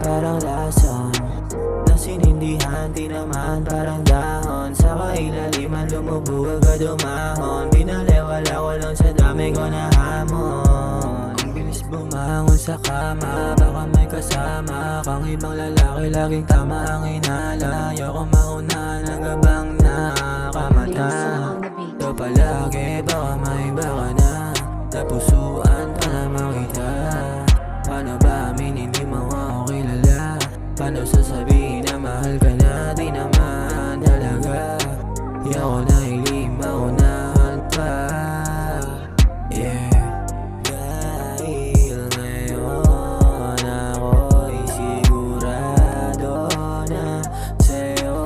parang lason. Nasinindihan, di naman parang dahon. Sa kailaliman lumubog agad umahon. Pinalewala ko lang sa dami ko na hamon. Ang bilis bumangon sa kama, baka may kasama kang ibang lalaki, laging tama ang hinala. Ayoko maunahan ang gabang nakamata. Ito palagi, baka may iba ka na. Napusuan pa naman kita. Paano ba aminin di mo ako kilala? Paano sasabihin na mahal ka na? Di naman talaga. Di ako nahiling maunahan pa. Yeah. Dahil ngayon ako'y sigurado na sa'yo.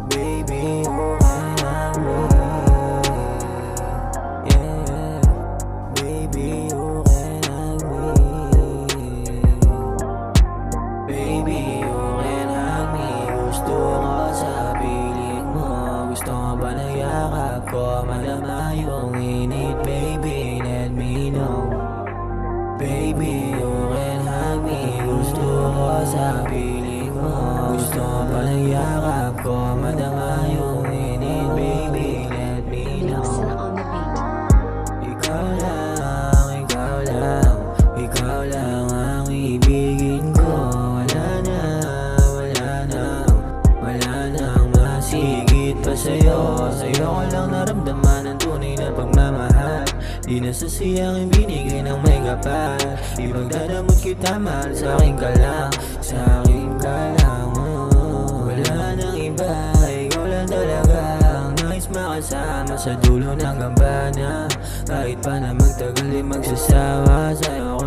Baby, okay lang me. Yeah, baby, okay lang me. Baby, okay lang me. Gusto ko sa piling mo. Gusto ko ba na yakap ko? Malama yung init, baby, let me know. Baby, okay lang me. Gusto ko sa piling mo. Gusto ko ba na yakap ko? Madama yung init, baby, let me know. Ikaw lang, ikaw lang, ikaw lang ang ibigin ko. Wala nang masigit pa sa'yo. Sa'yo ko lang naramdaman ang tunay na pagmamahal. Di nasasiyang yung binigay ng may kapal. Ipagdadamot kita, mahal, sa'kin ka lang, sa'kin ka lang. Wala nang iba, ikaw lang talaga ang nais makasama sa dulo ng kampanya. Kahit pa na magtagal di magsasawa sa'yo